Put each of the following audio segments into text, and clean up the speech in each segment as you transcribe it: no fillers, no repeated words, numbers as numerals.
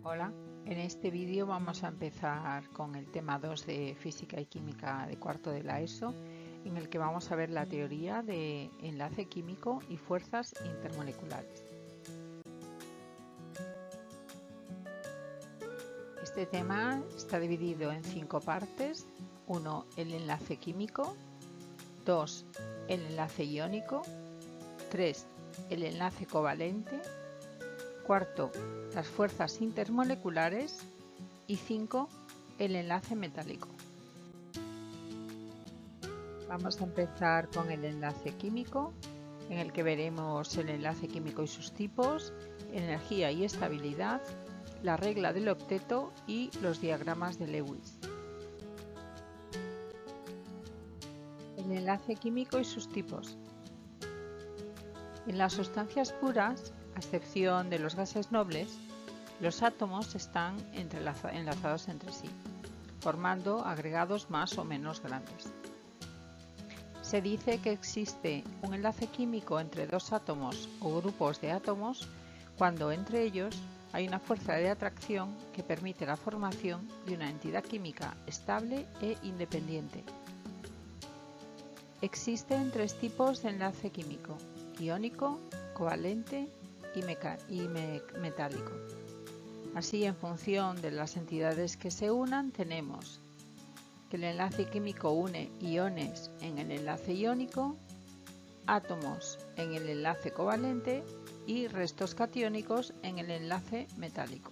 Hola, en este vídeo vamos a empezar con el tema 2 de Física y Química de cuarto de la ESO, en el que vamos a ver la teoría de enlace químico y fuerzas intermoleculares. Este tema está dividido en 5 partes. 1. El enlace químico. 2. El enlace iónico. 3. El enlace covalente. 4. Las fuerzas intermoleculares. Y 5. El enlace metálico. Vamos a empezar con el enlace químico, en el que veremos el enlace químico y sus tipos, energía y estabilidad, la regla del octeto y los diagramas de Lewis. El enlace químico y sus tipos. En las sustancias puras, a excepción de los gases nobles, los átomos están enlazados entre sí, formando agregados más o menos grandes. Se dice que existe un enlace químico entre dos átomos o grupos de átomos cuando entre ellos hay una fuerza de atracción que permite la formación de una entidad química estable e independiente. Existen 3 tipos de enlace químico: iónico, covalente y metálico. Así, en función de las entidades que se unan, tenemos que el enlace químico une iones en el enlace iónico, átomos en el enlace covalente y restos catiónicos en el enlace metálico.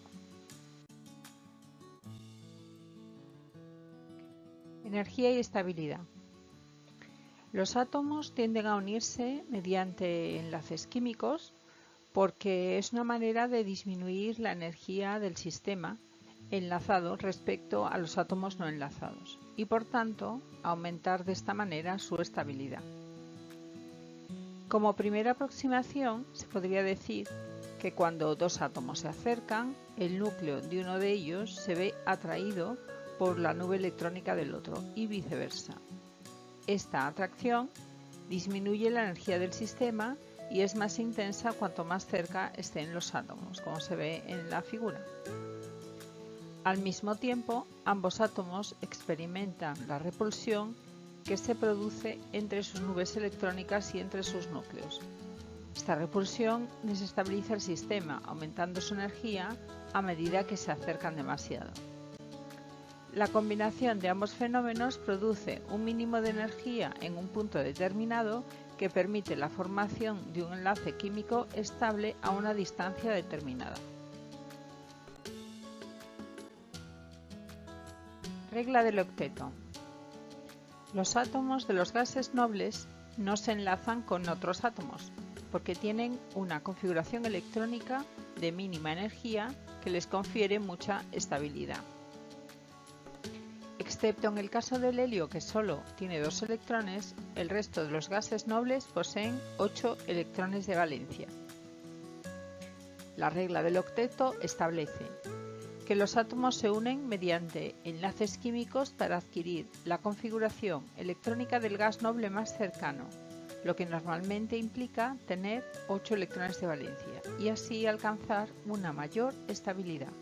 Energía y estabilidad. Los átomos tienden a unirse mediante enlaces químicos porque es una manera de disminuir la energía del sistema enlazado respecto a los átomos no enlazados y, por tanto, aumentar de esta manera su estabilidad. Como primera aproximación, se podría decir que cuando dos átomos se acercan, el núcleo de uno de ellos se ve atraído por la nube electrónica del otro y viceversa. Esta atracción disminuye la energía del sistema y es más intensa cuanto más cerca estén los átomos, como se ve en la figura. Al mismo tiempo, ambos átomos experimentan la repulsión que se produce entre sus nubes electrónicas y entre sus núcleos. Esta repulsión desestabiliza el sistema, aumentando su energía a medida que se acercan demasiado. La combinación de ambos fenómenos produce un mínimo de energía en un punto determinado que permite la formación de un enlace químico estable a una distancia determinada. Regla del octeto. Los átomos de los gases nobles no se enlazan con otros átomos porque tienen una configuración electrónica de mínima energía que les confiere mucha estabilidad. Excepto en el caso del helio, que solo tiene 2 electrones, el resto de los gases nobles poseen 8 electrones de valencia. La regla del octeto establece que los átomos se unen mediante enlaces químicos para adquirir la configuración electrónica del gas noble más cercano, lo que normalmente implica tener 8 electrones de valencia y así alcanzar una mayor estabilidad.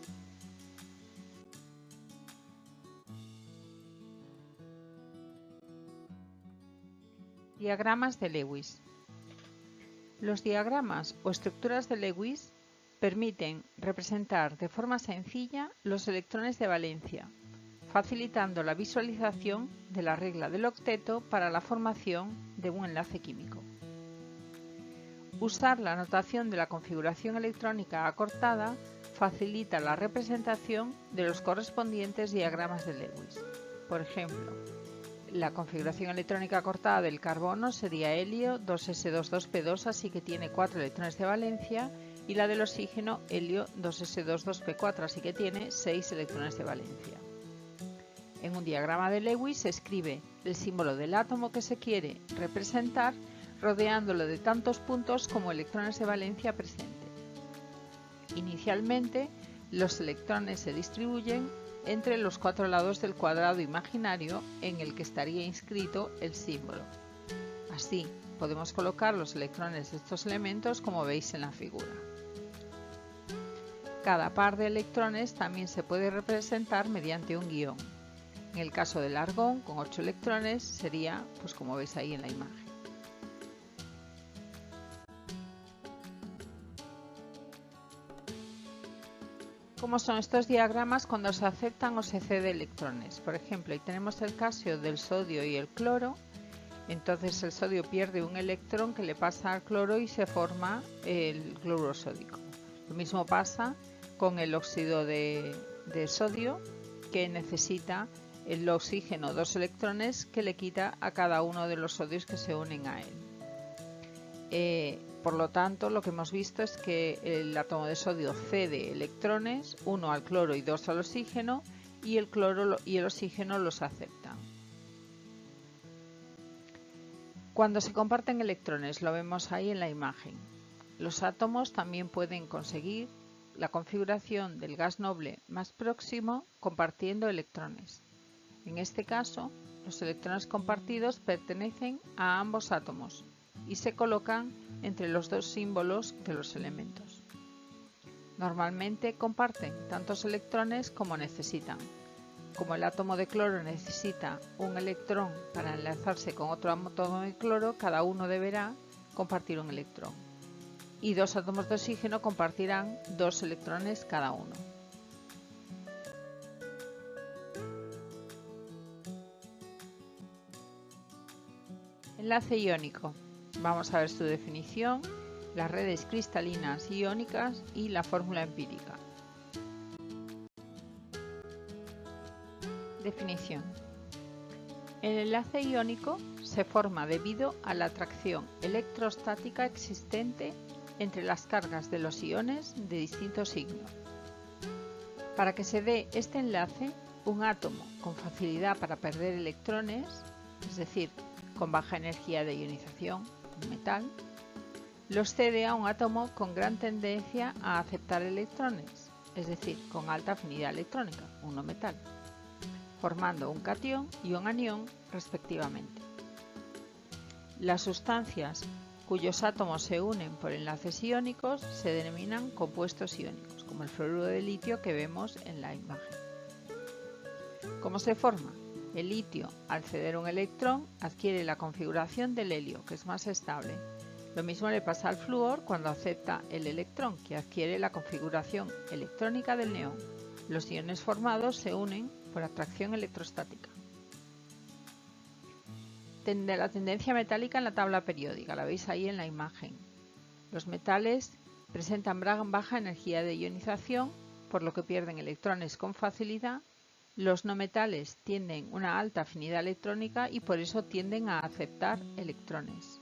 Diagramas de Lewis. Los diagramas o estructuras de Lewis permiten representar de forma sencilla los electrones de valencia, facilitando la visualización de la regla del octeto para la formación de un enlace químico. Usar la notación de la configuración electrónica acortada facilita la representación de los correspondientes diagramas de Lewis. Por ejemplo, la configuración electrónica acortada del carbono sería helio 2s22p2, así que tiene 4 electrones de valencia, y la del oxígeno helio 2s22p4, así que tiene 6 electrones de valencia. En un diagrama de Lewis se escribe el símbolo del átomo que se quiere representar rodeándolo de tantos puntos como electrones de valencia presente. Inicialmente, los electrones se distribuyen entre los 4 lados del cuadrado imaginario en el que estaría inscrito el símbolo. Así, podemos colocar los electrones de estos elementos como veis en la figura. Cada par de electrones también se puede representar mediante un guión. En el caso del argón, con 8 electrones, sería pues como veis ahí en la imagen. ¿Cómo son estos diagramas cuando se aceptan o se ceden electrones? Por ejemplo, ahí tenemos el caso del sodio y el cloro. Entonces el sodio pierde un electrón que le pasa al cloro y se forma el cloruro sódico. Lo mismo pasa con el óxido de sodio, que necesita el oxígeno 2 electrones que le quita a cada uno de los sodios que se unen a él. Por lo tanto, lo que hemos visto es que el átomo de sodio cede electrones, 1 al cloro y 2 al oxígeno, y el cloro y el oxígeno los aceptan. Cuando se comparten electrones, lo vemos ahí en la imagen. Los átomos también pueden conseguir la configuración del gas noble más próximo compartiendo electrones. En este caso, los electrones compartidos pertenecen a ambos átomos y se colocan entre los dos símbolos de los elementos. Normalmente comparten tantos electrones como necesitan. Como el átomo de cloro necesita un electrón para enlazarse con otro átomo de cloro, cada uno deberá compartir un electrón. Y 2 átomos de oxígeno compartirán 2 electrones cada uno. Enlace iónico. Vamos a ver su definición, las redes cristalinas iónicas y la fórmula empírica. Definición. El enlace iónico se forma debido a la atracción electrostática existente entre las cargas de los iones de distinto signo. Para que se dé este enlace, un átomo con facilidad para perder electrones, es decir, con baja energía de ionización, un metal, los cede a un átomo con gran tendencia a aceptar electrones, es decir, con alta afinidad electrónica, un no metal, formando un catión y un anión respectivamente. Las sustancias cuyos átomos se unen por enlaces iónicos se denominan compuestos iónicos, como el fluoruro de litio que vemos en la imagen. ¿Cómo se forma? El litio, al ceder un electrón, adquiere la configuración del helio, que es más estable. Lo mismo le pasa al flúor cuando acepta el electrón, que adquiere la configuración electrónica del neón. Los iones formados se unen por atracción electrostática. De la tendencia metálica en la tabla periódica, la veis ahí en la imagen. Los metales presentan baja energía de ionización, por lo que pierden electrones con facilidad. Los no metales tienen una alta afinidad electrónica y por eso tienden a aceptar electrones.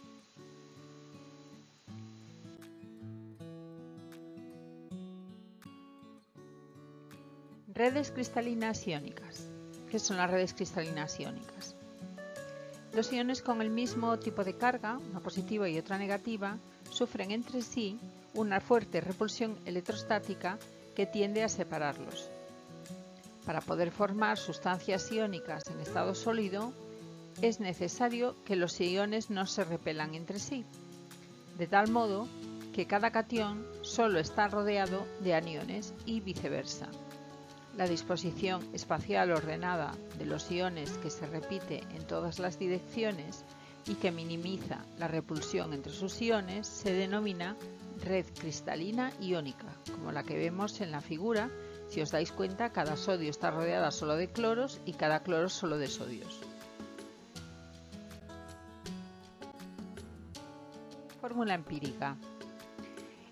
Redes cristalinas iónicas. ¿Qué son las redes cristalinas iónicas? Los iones con el mismo tipo de carga, una positiva y otra negativa, sufren entre sí una fuerte repulsión electrostática que tiende a separarlos. Para poder formar sustancias iónicas en estado sólido, es necesario que los iones no se repelan entre sí, de tal modo que cada catión solo está rodeado de aniones y viceversa. La disposición espacial ordenada de los iones que se repite en todas las direcciones y que minimiza la repulsión entre sus iones se denomina red cristalina iónica, como la que vemos en la figura. Si os dais cuenta, cada sodio está rodeada solo de cloros y cada cloro solo de sodios. Fórmula empírica.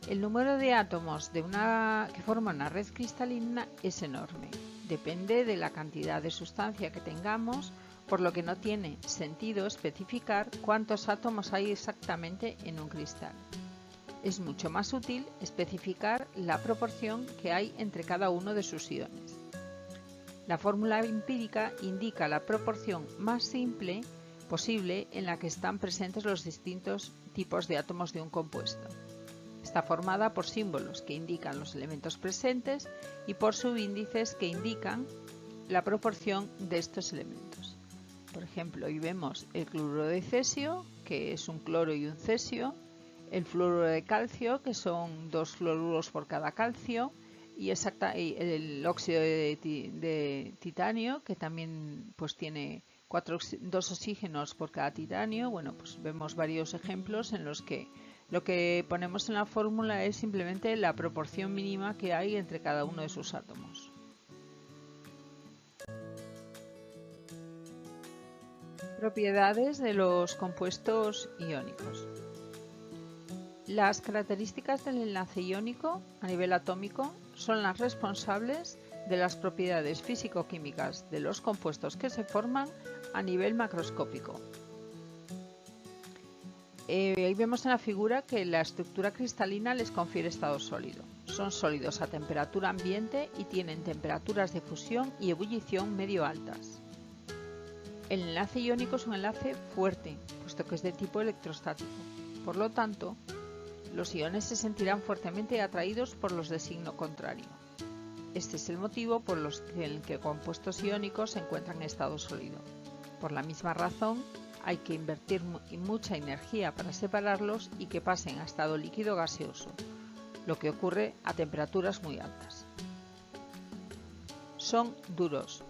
El número de átomos que forman una red cristalina es enorme. Depende de la cantidad de sustancia que tengamos, por lo que no tiene sentido especificar cuántos átomos hay exactamente en un cristal. Es mucho más útil especificar la proporción que hay entre cada uno de sus iones. La fórmula empírica indica la proporción más simple posible en la que están presentes los distintos tipos de átomos de un compuesto. Está formada por símbolos que indican los elementos presentes y por subíndices que indican la proporción de estos elementos. Por ejemplo, hoy vemos el cloruro de cesio, que es un cloro y un cesio, el fluoruro de calcio, que son 2 fluoruros por cada calcio, y el óxido de titanio, que también pues tiene 2 oxígenos por cada titanio. Bueno, pues vemos varios ejemplos en los que lo que ponemos en la fórmula es simplemente la proporción mínima que hay entre cada uno de sus átomos. Propiedades de los compuestos iónicos. Las características del enlace iónico a nivel atómico son las responsables de las propiedades físico-químicas de los compuestos que se forman a nivel macroscópico. Ahí vemos en la figura que la estructura cristalina les confiere estado sólido. Son sólidos a temperatura ambiente y tienen temperaturas de fusión y ebullición medio altas. El enlace iónico es un enlace fuerte, puesto que es de tipo electrostático. Por lo tanto, los iones se sentirán fuertemente atraídos por los de signo contrario. Este es el motivo por el que compuestos iónicos se encuentran en estado sólido. Por la misma razón, hay que invertir mucha energía para separarlos y que pasen a estado líquido gaseoso, lo que ocurre a temperaturas muy altas. Son duros.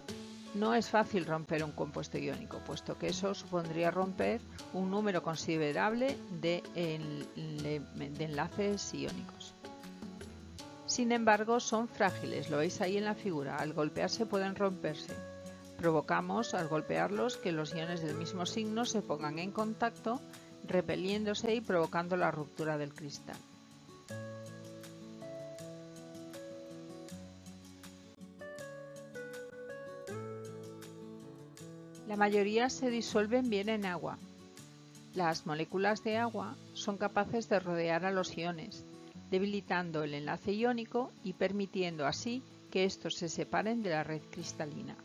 No es fácil romper un compuesto iónico, puesto que eso supondría romper un número considerable de enlaces iónicos. Sin embargo, son frágiles, lo veis ahí en la figura, al golpearse pueden romperse. Provocamos, al golpearlos, que los iones del mismo signo se pongan en contacto, repeliéndose y provocando la ruptura del cristal. La mayoría se disuelven bien en agua. Las moléculas de agua son capaces de rodear a los iones, debilitando el enlace iónico y permitiendo así que estos se separen de la red cristalina.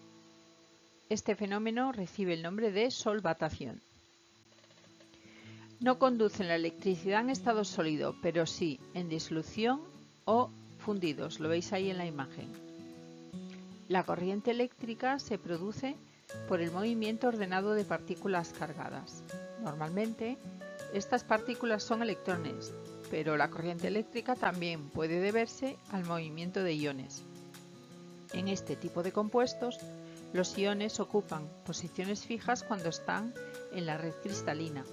Este fenómeno recibe el nombre de solvatación. No conducen la electricidad en estado sólido, pero sí en disolución o fundidos, lo veis ahí en la imagen. La corriente eléctrica se produce por el movimiento ordenado de partículas cargadas. Normalmente, estas partículas son electrones, pero la corriente eléctrica también puede deberse al movimiento de iones. En este tipo de compuestos, los iones ocupan posiciones fijas cuando están en la red cristalina,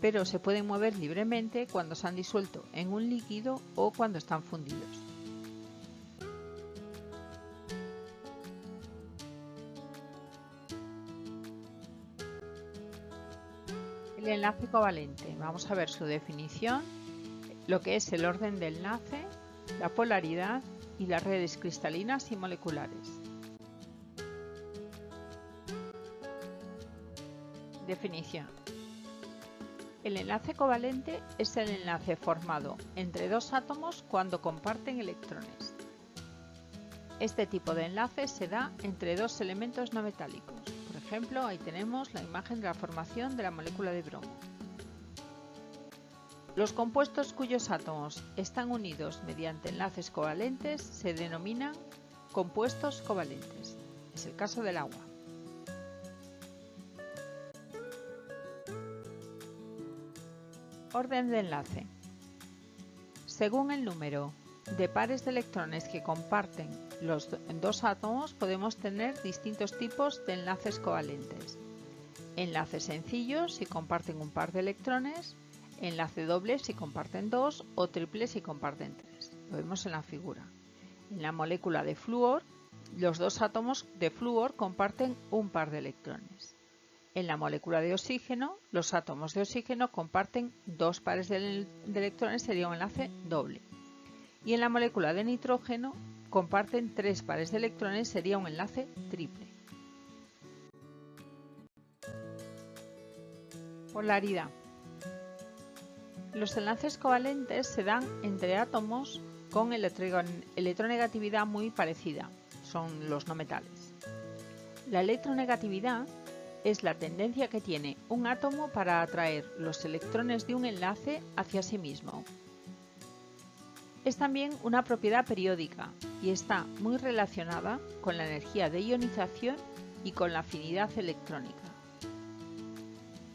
pero se pueden mover libremente cuando se han disuelto en un líquido o cuando están fundidos. El enlace covalente. Vamos a ver su definición, lo que es el orden de enlace, la polaridad y las redes cristalinas y moleculares. Definición. El enlace covalente es el enlace formado entre dos átomos cuando comparten electrones. Este tipo de enlace se da entre dos elementos no metálicos. Por ejemplo, ahí tenemos la imagen de la formación de la molécula de bromo. Los compuestos cuyos átomos están unidos mediante enlaces covalentes se denominan compuestos covalentes. Es el caso del agua. Orden de enlace. Según el número de pares de electrones que comparten los dos átomos, podemos tener distintos tipos de enlaces covalentes. Enlace sencillo si comparten un par de electrones, enlace doble si comparten dos o triple si comparten tres. Lo vemos en la figura. En la molécula de flúor, los dos átomos de flúor comparten un par de electrones. En la molécula de oxígeno, los átomos de oxígeno comparten dos pares de electrones, sería un enlace doble. Y en la molécula de nitrógeno comparten tres pares de electrones, sería un enlace triple. Polaridad. Los enlaces covalentes se dan entre átomos con electronegatividad muy parecida, son los no metales. La electronegatividad es la tendencia que tiene un átomo para atraer los electrones de un enlace hacia sí mismo. Es también una propiedad periódica y está muy relacionada con la energía de ionización y con la afinidad electrónica.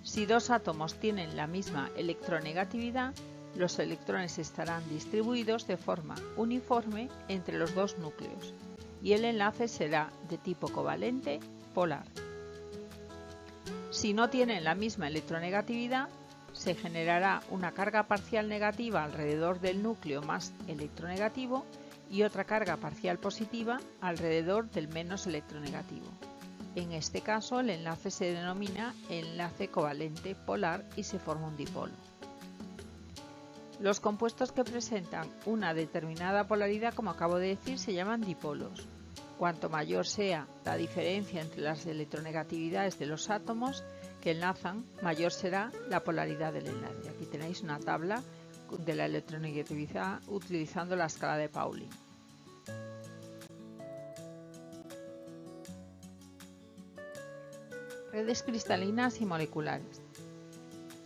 Si dos átomos tienen la misma electronegatividad, Los electrones estarán distribuidos de forma uniforme entre los dos núcleos y el enlace será de tipo covalente polar. Si no tienen la misma electronegatividad, se generará una carga parcial negativa alrededor del núcleo más electronegativo y otra carga parcial positiva alrededor del menos electronegativo. En este caso, el enlace se denomina enlace covalente polar y se forma un dipolo. Los compuestos que presentan una determinada polaridad, como acabo de decir, se llaman dipolos. Cuanto mayor sea la diferencia entre las electronegatividades de los átomos que enlazan, mayor será la polaridad del enlace. Aquí tenéis una tabla de la electronegatividad utilizando la escala de Pauling. Redes cristalinas y moleculares.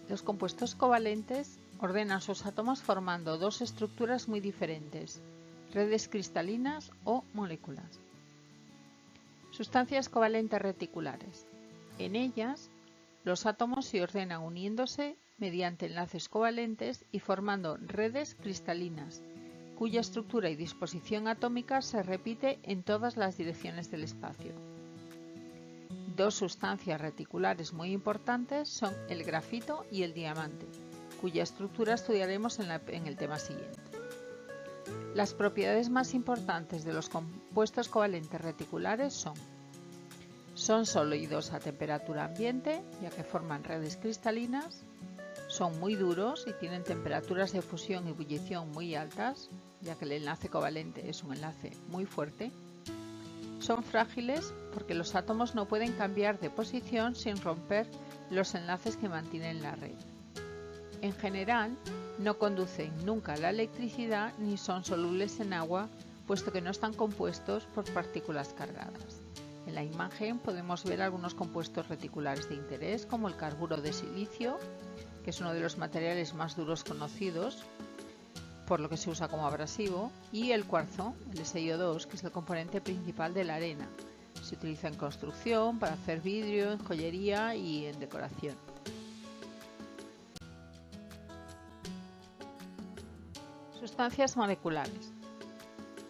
Los compuestos covalentes ordenan sus átomos formando dos estructuras muy diferentes, redes cristalinas o moléculas. Sustancias covalentes reticulares. En ellas, los átomos se ordenan uniéndose mediante enlaces covalentes y formando redes cristalinas, cuya estructura y disposición atómica se repite en todas las direcciones del espacio. Dos sustancias reticulares muy importantes son el grafito y el diamante, cuya estructura estudiaremos en el tema siguiente. Las propiedades más importantes de los compuestos covalentes reticulares son sólidos a temperatura ambiente, ya que forman redes cristalinas, son muy duros y tienen temperaturas de fusión y ebullición muy altas, ya que el enlace covalente es un enlace muy fuerte. Son frágiles porque los átomos no pueden cambiar de posición sin romper los enlaces que mantienen la red. En general, no conducen nunca la electricidad ni son solubles en agua, puesto que no están compuestos por partículas cargadas. En la imagen podemos ver algunos compuestos reticulares de interés, como el carburo de silicio, que es uno de los materiales más duros conocidos, por lo que se usa como abrasivo, y el cuarzo, el SiO2, que es el componente principal de la arena. Se utiliza en construcción, para hacer vidrio, en joyería y en decoración. Sustancias moleculares.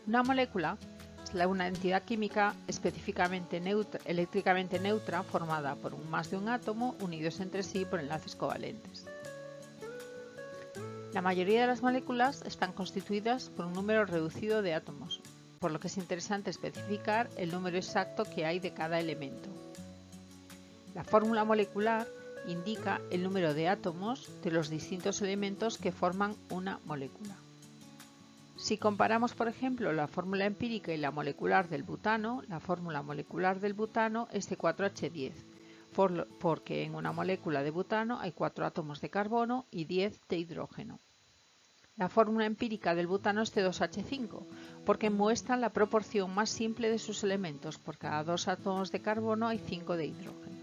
Una molécula es una entidad química específicamente eléctricamente neutra formada por más de un átomo unidos entre sí por enlaces covalentes. La mayoría de las moléculas están constituidas por un número reducido de átomos, por lo que es interesante especificar el número exacto que hay de cada elemento. La fórmula molecular indica el número de átomos de los distintos elementos que forman una molécula. Si comparamos, por ejemplo, la fórmula empírica y la molecular del butano, la fórmula molecular del butano es de 4H10, porque en una molécula de butano hay 4 átomos de carbono y 10 de hidrógeno. La fórmula empírica del butano es de 2H5, porque muestra la proporción más simple de sus elementos. Por cada 2 átomos de carbono hay 5 de hidrógeno.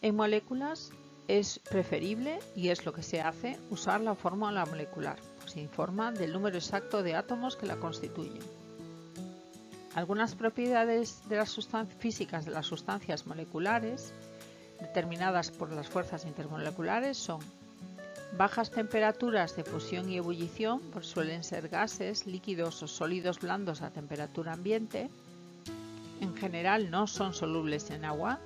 En moléculas es preferible, y es lo que se hace, usar la fórmula molecular. Se informa del número exacto de átomos que la constituyen. Algunas propiedades de las físicas de las sustancias moleculares, determinadas por las fuerzas intermoleculares, son bajas temperaturas de fusión y ebullición, pues suelen ser gases, líquidos o sólidos blandos a temperatura ambiente. En general no son solubles en agua.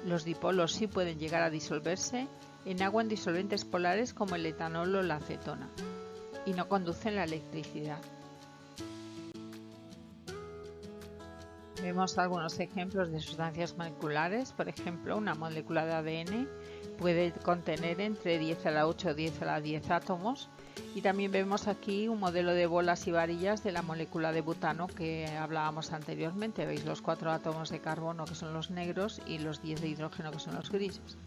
Los dipolos sí pueden llegar a disolverse en agua en disolventes polares como el etanol o la acetona, y no conducen la electricidad. Vemos algunos ejemplos de sustancias moleculares. Por ejemplo, una molécula de ADN puede contener entre 10 a la 8 o 10 a la 10 átomos, y también vemos aquí un modelo de bolas y varillas de la molécula de butano que hablábamos anteriormente. Veis los 4 átomos de carbono, que son los negros, y los 10 de hidrógeno, que son los grises.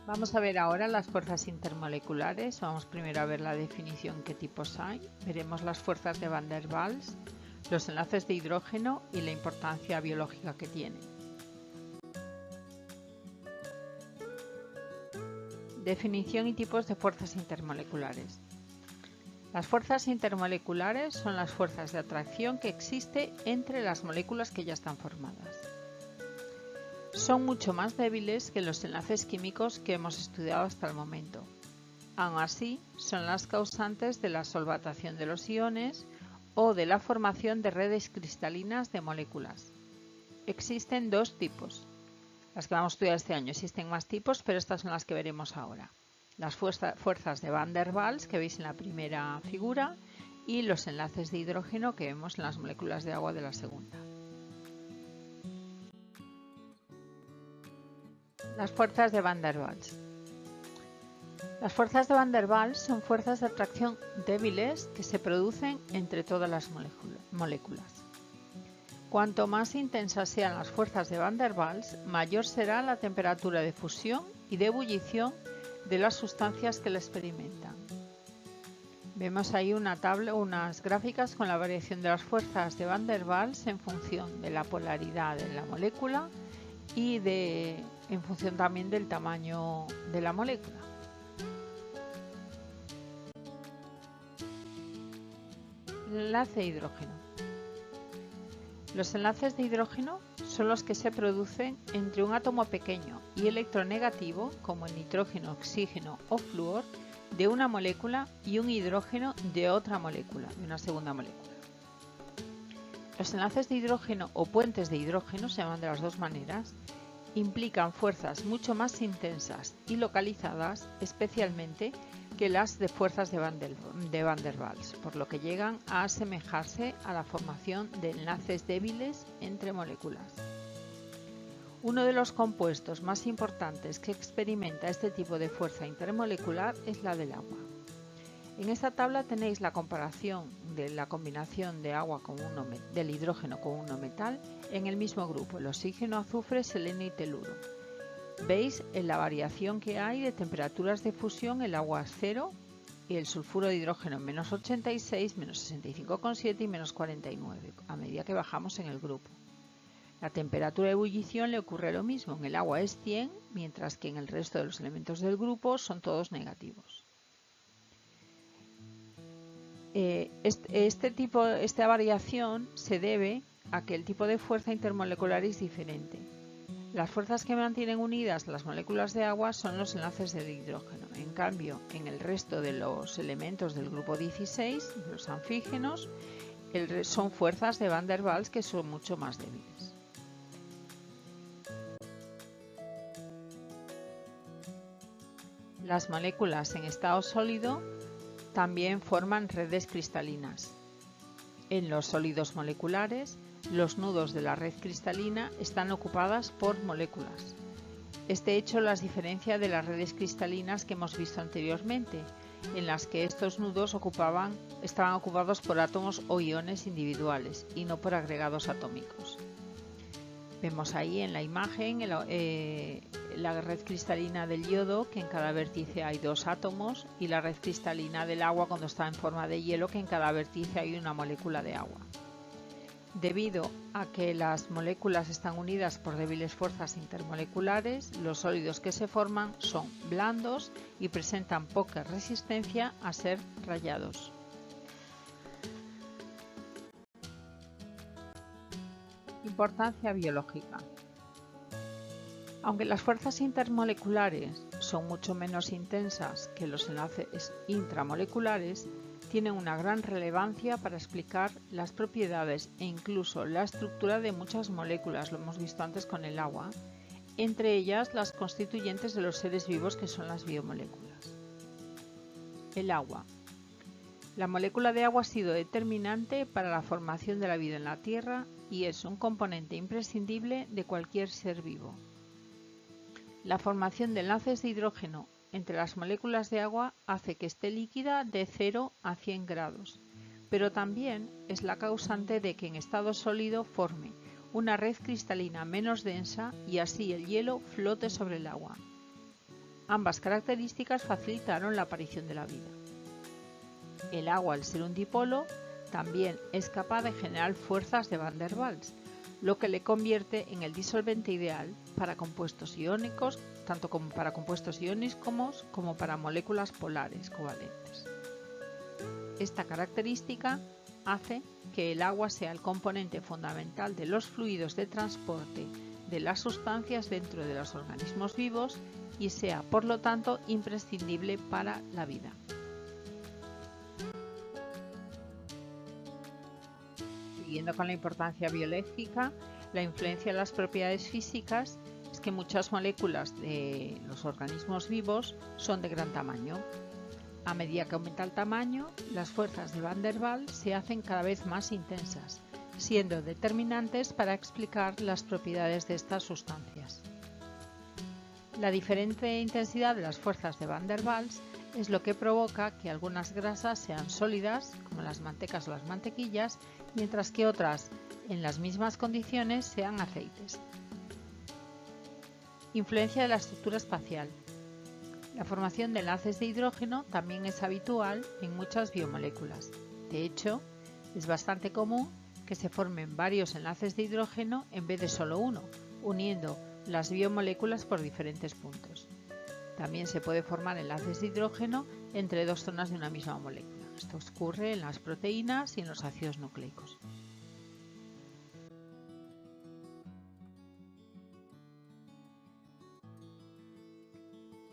Vamos a ver ahora las fuerzas intermoleculares. Vamos primero a ver la definición, qué tipos hay. Veremos las fuerzas de Van der Waals, los enlaces de hidrógeno y la importancia biológica que tienen. Definición y tipos de fuerzas intermoleculares. Las fuerzas intermoleculares son las fuerzas de atracción que existe entre las moléculas que ya están formadas. son mucho más débiles que los enlaces químicos que hemos estudiado hasta el momento. Aun así, son las causantes de la solvatación de los iones o de la formación de redes cristalinas de moléculas. Existen dos tipos. Las que vamos a estudiar este año. Existen más tipos, pero estas son las que veremos ahora. Las fuerzas de Van der Waals, que veis en la primera figura, y los enlaces de hidrógeno que vemos en las moléculas de agua de la segunda. Las fuerzas de Van der Waals. Las fuerzas de Van der Waals son fuerzas de atracción débiles que se producen entre todas las moléculas. Cuanto más intensas sean las fuerzas de Van der Waals, mayor será la temperatura de fusión y de ebullición de las sustancias que la experimentan. Vemos ahí una tabla, unas gráficas con la variación de las fuerzas de Van der Waals en función de la polaridad de la molécula y en función también del tamaño de la molécula. El enlace de hidrógeno. Los enlaces de hidrógeno son los que se producen entre un átomo pequeño y electronegativo, como el nitrógeno, oxígeno o flúor, de una molécula y un hidrógeno de otra molécula, de una segunda molécula. Los enlaces de hidrógeno o puentes de hidrógeno, se llaman de las dos maneras, implican fuerzas mucho más intensas y localizadas, especialmente que las de fuerzas de Van der Waals, por lo que llegan a asemejarse a la formación de enlaces débiles entre moléculas. Uno de los compuestos más importantes que experimenta este tipo de fuerza intermolecular es la del agua. En esta tabla tenéis la comparación de la combinación de agua del hidrógeno con un no metal en el mismo grupo, el oxígeno, azufre, selenio y teluro. Veis en la variación que hay de temperaturas de fusión, el agua es 0 y el sulfuro de hidrógeno menos 86, menos 65,7 y menos 49, a medida que bajamos en el grupo. La temperatura de ebullición le ocurre lo mismo, en el agua es 100, mientras que en el resto de los elementos del grupo son todos negativos. Esta variación se debe a que el tipo de fuerza intermolecular es diferente. Las fuerzas que mantienen unidas las moléculas de agua son los enlaces de hidrógeno. En cambio, en el resto de los elementos del grupo 16, los anfígenos, son fuerzas de Van der Waals que son mucho más débiles. Las moléculas en estado sólido también forman redes cristalinas. En los sólidos moleculares, los nudos de la red cristalina están ocupadas por moléculas. Este hecho las diferencia de las redes cristalinas que hemos visto anteriormente, en las que estos nudos estaban ocupados por átomos o iones individuales y no por agregados atómicos. Vemos ahí en la imagen la red cristalina del yodo, que en cada vértice hay 2 átomos, y la red cristalina del agua cuando está en forma de hielo, que en cada vértice hay una molécula de agua. Debido a que las moléculas están unidas por débiles fuerzas intermoleculares, los sólidos que se forman son blandos y presentan poca resistencia a ser rayados. Importancia biológica. Aunque las fuerzas intermoleculares son mucho menos intensas que los enlaces intramoleculares, tienen una gran relevancia para explicar las propiedades e incluso la estructura de muchas moléculas, lo hemos visto antes con el agua, entre ellas las constituyentes de los seres vivos que son las biomoléculas. El agua. La molécula de agua ha sido determinante para la formación de la vida en la Tierra y es un componente imprescindible de cualquier ser vivo. La formación de enlaces de hidrógeno entre las moléculas de agua hace que esté líquida de 0 a 100 grados, pero también es la causante de que en estado sólido forme una red cristalina menos densa y así el hielo flote sobre el agua. Ambas características facilitaron la aparición de la vida. El agua, al ser un dipolo, también es capaz de generar fuerzas de Van der Waals, lo que le convierte en el disolvente ideal para compuestos iónicos, tanto como para compuestos iónicos como para moléculas polares covalentes. Esta característica hace que el agua sea el componente fundamental de los fluidos de transporte de las sustancias dentro de los organismos vivos y sea, por lo tanto, imprescindible para la vida. Siguiendo con la importancia biológica, la influencia de las propiedades físicas es que muchas moléculas de los organismos vivos son de gran tamaño. A medida que aumenta el tamaño, las fuerzas de Van der Waals se hacen cada vez más intensas, siendo determinantes para explicar las propiedades de estas sustancias. La diferente intensidad de las fuerzas de Van der Waals es lo que provoca que algunas grasas sean sólidas, como las mantecas o las mantequillas, mientras que otras, en las mismas condiciones, sean aceites. Influencia de la estructura espacial. La formación de enlaces de hidrógeno también es habitual en muchas biomoléculas. De hecho, es bastante común que se formen varios enlaces de hidrógeno en vez de solo uno, uniendo las biomoléculas por diferentes puntos. También se puede formar enlaces de hidrógeno entre dos zonas de una misma molécula. Esto ocurre en las proteínas y en los ácidos nucleicos.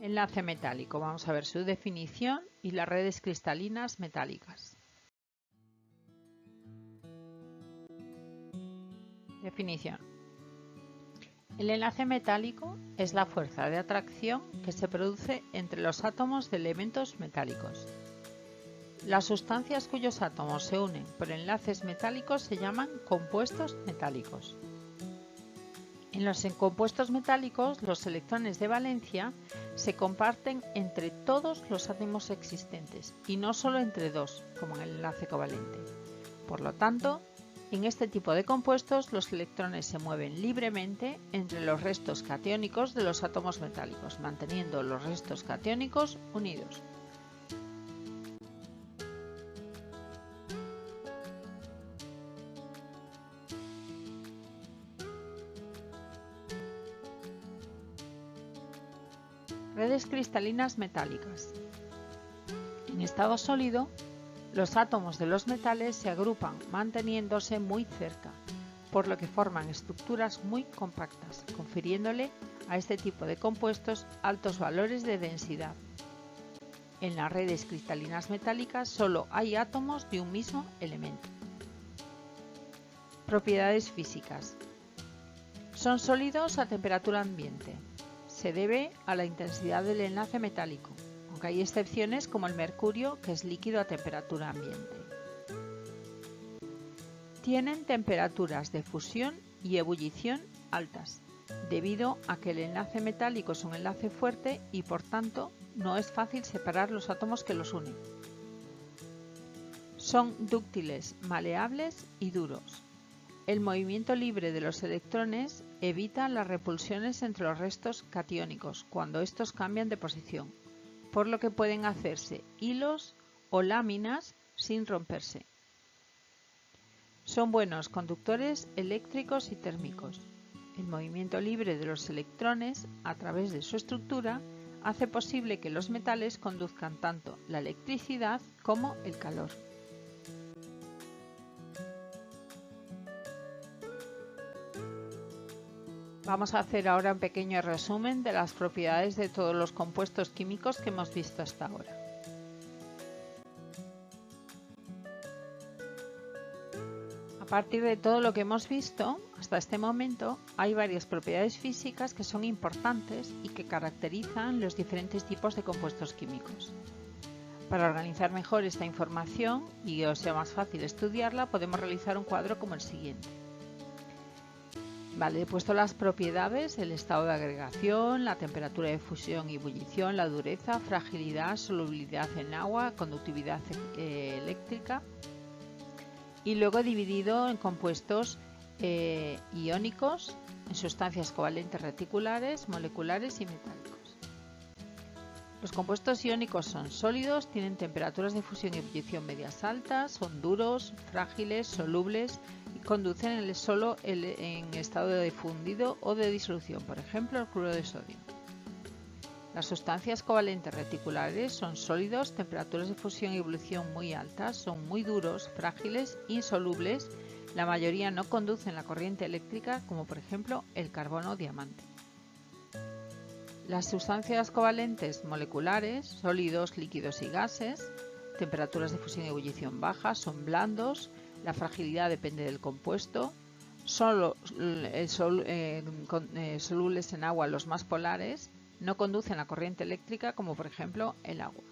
Enlace metálico. Vamos a ver su definición y las redes cristalinas metálicas. Definición. El enlace metálico es la fuerza de atracción que se produce entre los átomos de elementos metálicos. Las sustancias cuyos átomos se unen por enlaces metálicos se llaman compuestos metálicos. En los compuestos metálicos, los electrones de valencia se comparten entre todos los átomos existentes y no solo entre dos, como en el enlace covalente. Por lo tanto, en este tipo de compuestos, los electrones se mueven libremente entre los restos catiónicos de los átomos metálicos, manteniendo los restos catiónicos unidos. Redes cristalinas metálicas. En estado sólido, los átomos de los metales se agrupan manteniéndose muy cerca, por lo que forman estructuras muy compactas, confiriéndole a este tipo de compuestos altos valores de densidad. En las redes cristalinas metálicas solo hay átomos de un mismo elemento. Propiedades físicas. Son sólidos a temperatura ambiente. Se debe a la intensidad del enlace metálico, aunque hay excepciones como el mercurio, que es líquido a temperatura ambiente. Tienen temperaturas de fusión y ebullición altas, debido a que el enlace metálico es un enlace fuerte y por tanto no es fácil separar los átomos que los unen. Son dúctiles, maleables y duros. El movimiento libre de los electrones evita las repulsiones entre los restos catiónicos cuando estos cambian de posición, por lo que pueden hacerse hilos o láminas sin romperse. Son buenos conductores eléctricos y térmicos. El movimiento libre de los electrones a través de su estructura hace posible que los metales conduzcan tanto la electricidad como el calor. Vamos a hacer ahora un pequeño resumen de las propiedades de todos los compuestos químicos que hemos visto hasta ahora. A partir de todo lo que hemos visto hasta este momento, hay varias propiedades físicas que son importantes y que caracterizan los diferentes tipos de compuestos químicos. Para organizar mejor esta información y os sea más fácil estudiarla, podemos realizar un cuadro como el siguiente. Vale, he puesto las propiedades, el estado de agregación, la temperatura de fusión y ebullición, la dureza, fragilidad, solubilidad en agua, conductividad eléctrica, y luego he dividido en compuestos iónicos, en sustancias covalentes reticulares, moleculares y metálicos. Los compuestos iónicos son sólidos, tienen temperaturas de fusión y ebullición medias altas, son duros, frágiles, solubles y conducen solo en estado de fundido o de disolución, por ejemplo el cloruro de sodio. Las sustancias covalentes reticulares son sólidos, temperaturas de fusión y ebullición muy altas, son muy duros, frágiles, insolubles La mayoría no conducen la corriente eléctrica, como por ejemplo el carbono diamante. Las sustancias covalentes moleculares, sólidos, líquidos y gases, temperaturas de fusión y ebullición bajas, son blandos, la fragilidad depende del compuesto, solo solubles en agua los más polares, no conducen la corriente eléctrica, como por ejemplo el agua.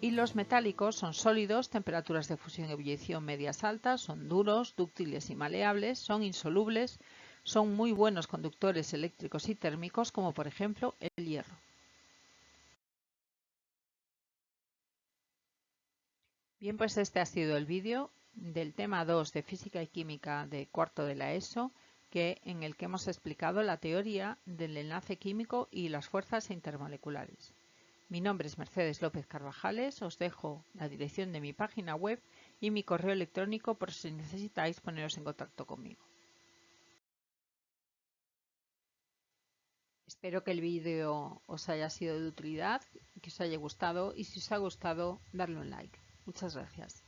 Y los metálicos son sólidos, temperaturas de fusión y ebullición medias altas, son duros, dúctiles y maleables, son insolubles, son muy buenos conductores eléctricos y térmicos, como por ejemplo el hierro. Bien, pues este ha sido el vídeo del tema 2 de Física y Química de cuarto de la ESO, en el que hemos explicado la teoría del enlace químico y las fuerzas intermoleculares. Mi nombre es Mercedes López Carvajales, os dejo la dirección de mi página web y mi correo electrónico por si necesitáis poneros en contacto conmigo. Espero que el vídeo os haya sido de utilidad, que os haya gustado y si os ha gustado, darle un like. Muchas gracias.